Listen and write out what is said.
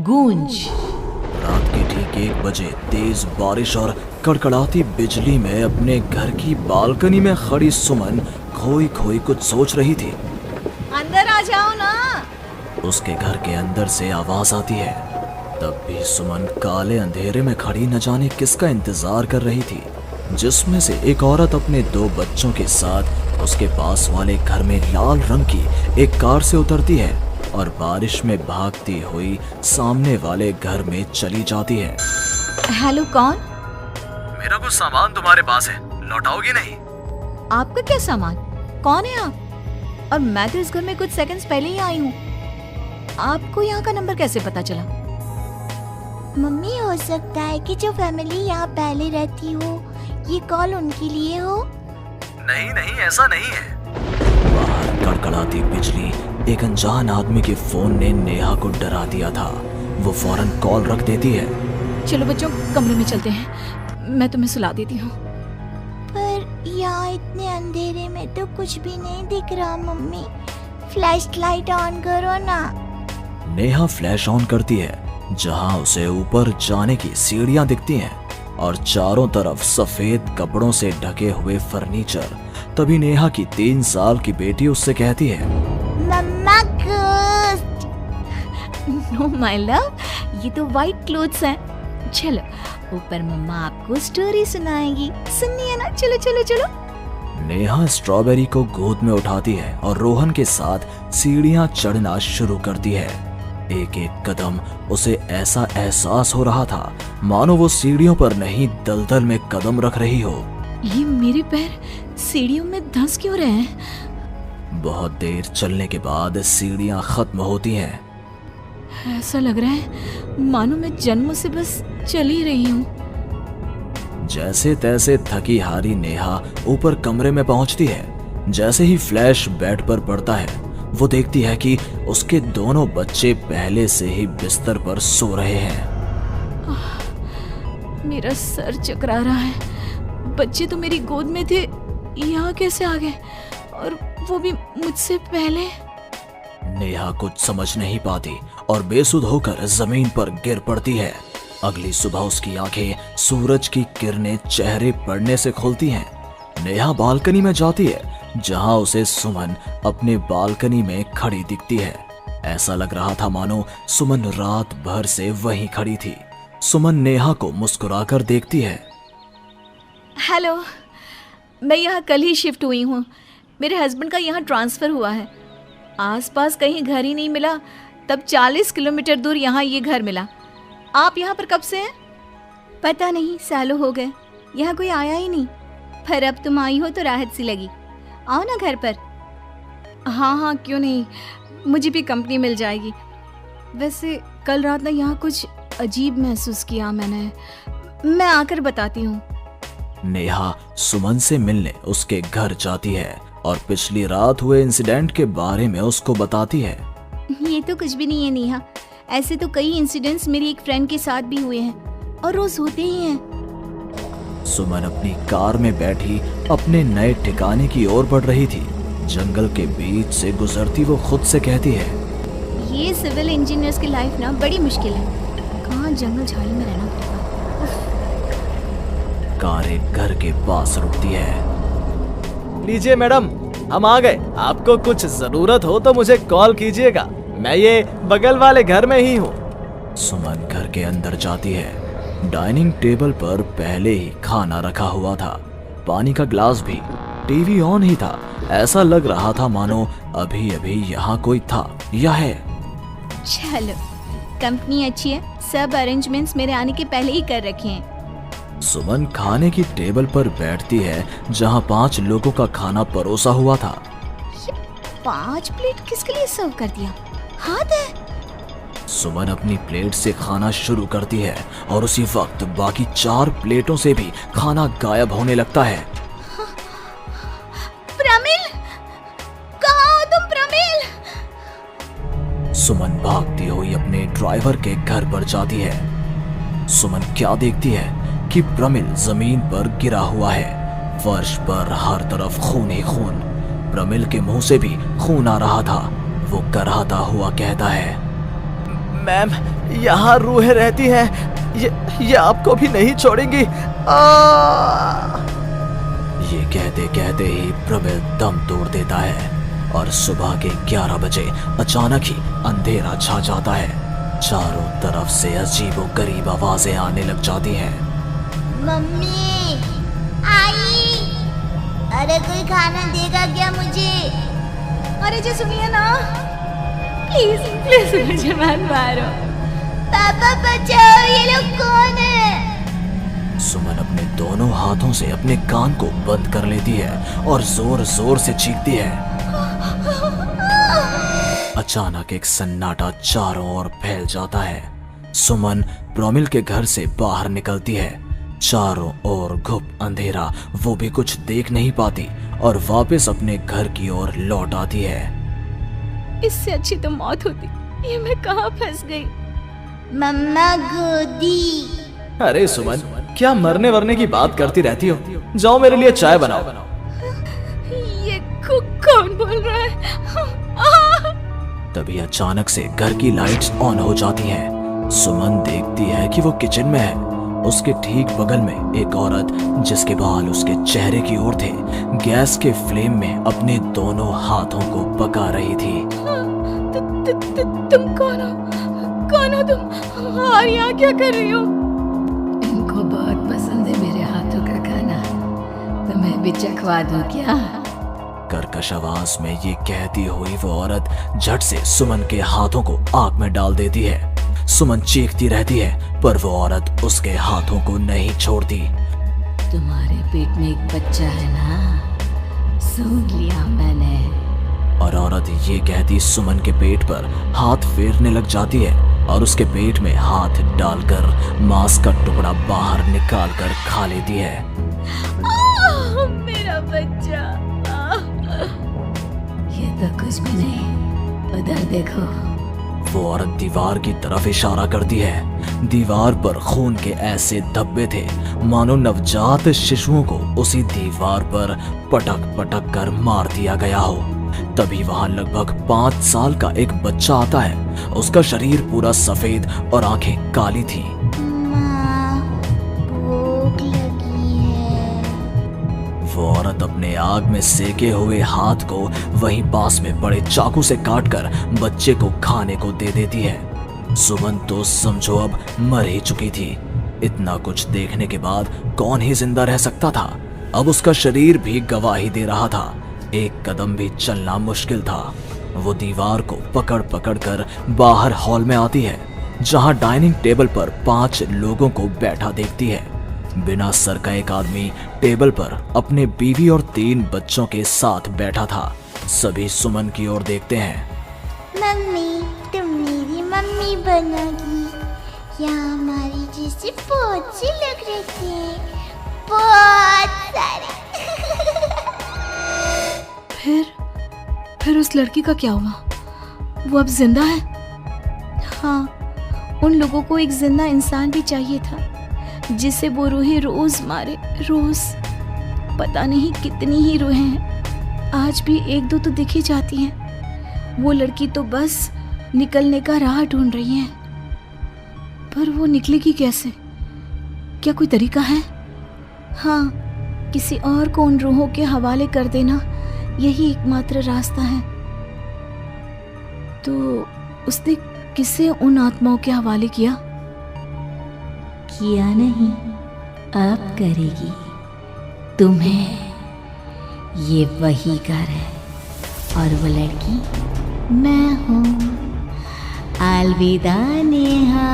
गूंज। रात के ठीक 1 बजे तेज बारिश और कड़कड़ाती बिजली में अपने घर की बालकनी में खड़ी सुमन खोई खोई कुछ सोच रही थी। अंदर आ जाओ ना। उसके घर के अंदर से आवाज आती है। तब भी सुमन काले अंधेरे में खड़ी न जाने किसका इंतजार कर रही थी, जिसमें से एक औरत अपने 2 बच्चों के साथ उसके पास वाले घर में लाल रंग की एक कार से उतरती है और बारिश में भागती हुई सामने वाले घर में चली जाती है। हेलो, कौन? मेरा कुछ सामान तुम्हारे पास है, लौटाओगी नहीं? आपका क्या सामान? कौन है आप? और मैं तो इस घर में कुछ सेकंड्स पहले ही आई हूँ। आपको यहाँ का नंबर कैसे पता चला? मम्मी, हो सकता है कि जो फैमिली यहाँ पहले रहती हो, ये कॉल उनके लिए हो। नहीं नहीं, ऐसा नहीं है। बाहर कड़कड़ाती बिजली एक अनजान आदमी के फोन ने नेहा को डरा दिया था। वो फौरन कॉल रख देती है। चलो बच्चों, कमरे में चलते हैं, मैं तुम्हें सुला देती हूँ। पर यहाँ इतने अंधेरे में तो कुछ भी नहीं दिख रहा मम्मी। फ्लैश लाइट ऑन करो ना। नेहा फ्लैश ऑन करती है, जहां उसे ऊपर जाने की सीढ़ियां दिखती हैं और चारों तरफ सफेद कपड़ों से ढके हुए फर्नीचर। तभी नेहा की 3 साल की बेटी उससे कहती है, मम्मा घोस्ट। नो माय लव, ये तो व्हाइट क्लोथ्स हैं। चलो ऊपर मम्मा आपको स्टोरी सुनाएगी, सुननी है ना? चलो चलो चलो। नेहा स्ट्रॉबेरी को गोद में उठाती है और रोहन के साथ सीढ़ियां चढ़ना शुरू करती है। एक एक कदम उसे ऐसा एहसास हो रहा था मानो वो सीढ़ियों पर नहीं दलदल में कदम रख रही हो। ये मेरे पैर सीढ़ियों में धंस क्यों रहे हैं? बहुत देर चलने के बाद सीढ़ियां खत्म होती हैं। ऐसा लग रहा है मानो मैं जन्म से बस चल ही रही हूँ। जैसे तैसे थकी हारी नेहा ऊपर कमरे में पहुंचती है। जैसे ही फ्लैश बेड पर पड़ता है, वो देखती है कि उसके दोनों बच्चे पहले से ही बिस्तर पर सो रहे हैं। मेरा सर चकरा रहा है। बच्चे तो मेरी गोद में थे, यहाँ कैसे आ गए? और वो भी मुझसे पहले। नेहा कुछ समझ नहीं पाती और बेसुध होकर जमीन पर गिर पड़ती है। अगली सुबह उसकी आंखें सूरज की किरणें चेहरे पड़ने से खुलती हैं। नेहा बालकनी में जाती है, जहां उसे सुमन अपने बालकनी में खड़ी दिखती है। ऐसा लग रहा था मानो सुमन रात भर से वहीं खड़ी थी। सुमन नेहा को मुस्कुराकर देखती है। हेलो, मैं यहाँ कल ही शिफ्ट हुई हूँ। मेरे हस्बैंड का यहाँ ट्रांसफ़र हुआ है। आसपास कहीं घर ही नहीं मिला, तब 40 किलोमीटर दूर यहाँ ये घर मिला। आप यहाँ पर कब से हैं? पता नहीं, सालों हो गए, यहाँ कोई आया ही नहीं। पर अब तुम आई हो तो राहत सी लगी। आओ ना घर पर। हाँ हाँ, क्यों नहीं, मुझे भी कंपनी मिल जाएगी। वैसे कल रात ना यहाँ कुछ अजीब महसूस किया मैंने। मैं आकर बताती हूँ। नेहा सुमन से मिलने उसके घर जाती है और पिछली रात हुए इंसिडेंट के बारे में उसको बताती है। ये तो कुछ भी नहीं है नेहा, ऐसे तो कई इंसिडेंट्स मेरी एक फ्रेंड के साथ भी हुए हैं और रोज होते ही हैं। सुमन अपनी कार में बैठी अपने नए ठिकाने की ओर बढ़ रही थी। जंगल के बीच से गुजरती वो खुद से कहती है, ये सिविल इंजीनियर्स की लाइफ ना बड़ी मुश्किल है। कहाँ जंगल झाड़ी में रहना पड़ेगा। कार एक घर के पास रुकती है। लीजिए मैडम, हम आ गए। आपको कुछ जरूरत हो तो मुझे कॉल कीजिएगा, मैं ये बगल वाले घर में ही हूँ। सुमन घर के अंदर जाती है। डाइनिंग टेबल पर पहले ही खाना रखा हुआ था, पानी का ग्लास भी, टीवी ऑन ही था। ऐसा लग रहा था मानो अभी अभी यहाँ कोई था या है। चलो, कंपनी अच्छी है, सब अरेंजमेंट्स मेरे आने के पहले ही कर रखे हैं। सुमन खाने की टेबल पर बैठती है, जहाँ 5 लोगों का खाना परोसा हुआ था। ये 5 प्लेट किसके लिए सर्व कर दिया? हाथ है। सुमन अपनी प्लेट से खाना शुरू करती है और उसी वक्त बाकी 4 प्लेटों से भी खाना गायब होने लगता है। प्रमिल, कहाँ हो तुम प्रमिल? सुमन भागती हुई अपने ड्राइवर के घर पर जाती है। सुमन क्या देखती है कि प्रमिल जमीन पर गिरा हुआ है। फर्श पर हर तरफ खून ही खून। प्रमिल के मुंह से भी खून आ रहा था। वो कराहता हुआ कहता है, मैम, यहाँ रूहें रहती हैं, ये आपको भी नहीं छोड़ेंगी। ये कहते कहते ही प्रमिल दम तोड़ देता है और सुबह के 11 बजे अचानक ही अंधेरा छा जाता है। चारों तरफ से अजीबोगरीब आवाजें आने लग जाती हैं। मम्मी आई, अरे कोई खाना देगा क्या मुझे? अरे जी सुनिए ना, प्लीज प्लीज मुझे मत मारो। पापा बचाओ, ये लोग कौन है? सुमन अपने दोनों हाथों से अपने कान को बंद कर लेती है और जोर जोर से चीखती है। अचानक एक सन्नाटा चारों ओर फैल जाता है। सुमन प्रमिल के घर से बाहर निकलती है। चारों ओर घुप अंधेरा, वो भी कुछ देख नहीं पाती और वापस अपने घर की ओर लौट आती है। इससे अच्छी तो मौत होती, ये मैं कहाँ फंस गई। मम्मा गोदी। अरे सुमन, क्या मरने वरने की बात करती रहती हो? जाओ मेरे लिए चाय बनाओ। ये कौन बोल रहा है? तभी अचानक से घर की लाइट्स ऑन हो जाती हैं। सुमन देखती है कि वो किचन में है। उसके ठीक बगल में एक औरत, जिसके बाल उसके चेहरे की ओर थे, गैस के फ्लेम में अपने दोनों हाथों को पका रही थी। तुम कौन हो? कौन हो तुम और यहाँ क्या कर रही हो? इनको बहुत पसंद है मेरे हाथों का खाना, तुम्हें भी चखवा दूं क्या? कर्कश आवाज में ये कहती हुई वो औरत झट से सुमन के हाथों को आग में डाल देती है। सुमन चीखती रहती है पर वो औरत उसके हाथों को नहीं छोड़ती। तुम्हारे पेट में एक बच्चा है ना, सुन लिया मैंने। और औरत ये कहती सुमन के पेट पर हाथ फेरने लग जाती है और उसके पेट में हाथ डालकर मांस का टुकड़ा बाहर निकाल कर खा लेती है। मेरा बच्चा। ये तो कुछ भी नहीं, उधर देखो। वो औरत दीवार की तरफ इशारा करती है। दीवार पर खून के ऐसे धब्बे थे मानो नवजात शिशुओं को उसी दीवार पर पटक पटक कर मार दिया गया हो। तभी वहां लगभग 5 साल का एक बच्चा आता है। उसका शरीर पूरा सफेद और आंखें काली थी। माँ, भूख लगी है। वो औरत अपने आग में सेके हुए हाथ को वहीं पास में बड़े चाकू से काटकर बच्चे को खाने को दे देती है। सुमन तो समझो अब मर ही चुकी थी। इतना कुछ देखने के बाद कौन ही जिंदा रह सकता था। अब उसका शरीर भी गवाही दे रहा था। एक कदम भी चलना मुश्किल था। वो दीवार को पकड़ पकड़ कर बाहर हॉल में आती है, जहां डाइनिंग टेबल पर 5 लोगों को बैठा देखती है। बिना सर का एक आदमी टेबल पर अपने बीवी और 3 बच्चों के साथ बैठा था। सभी सुमन की ओर देखते हैं। मम्मी, तुम मेरी मम्मी बनोगी। यहाँ हमारी जैसे बहुत से लोग रहते हैं, बहुत सारे। फिर उस लड़की का क्या हुआ? वो अब जिंदा है? हाँ, उन लोगों को एक जिंदा इंसान भी चाहिए था जिसे वो रूहें रोज मारे, रोज। पता नहीं कितनी ही रूहें हैं, आज भी 1-2 तो दिख ही जाती हैं। वो लड़की तो बस निकलने का राह ढूंढ रही है, पर वो निकलेगी कैसे? क्या कोई तरीका है? हाँ, किसी और को उन रूहों के हवाले कर देना यही एकमात्र रास्ता है। तो उसने किसे उन आत्माओं के हवाले किया? किया नहीं, अब करेगी। तुम्हें ये वही घर है और वो लड़की मैं हूँ। अलविदा नेहा।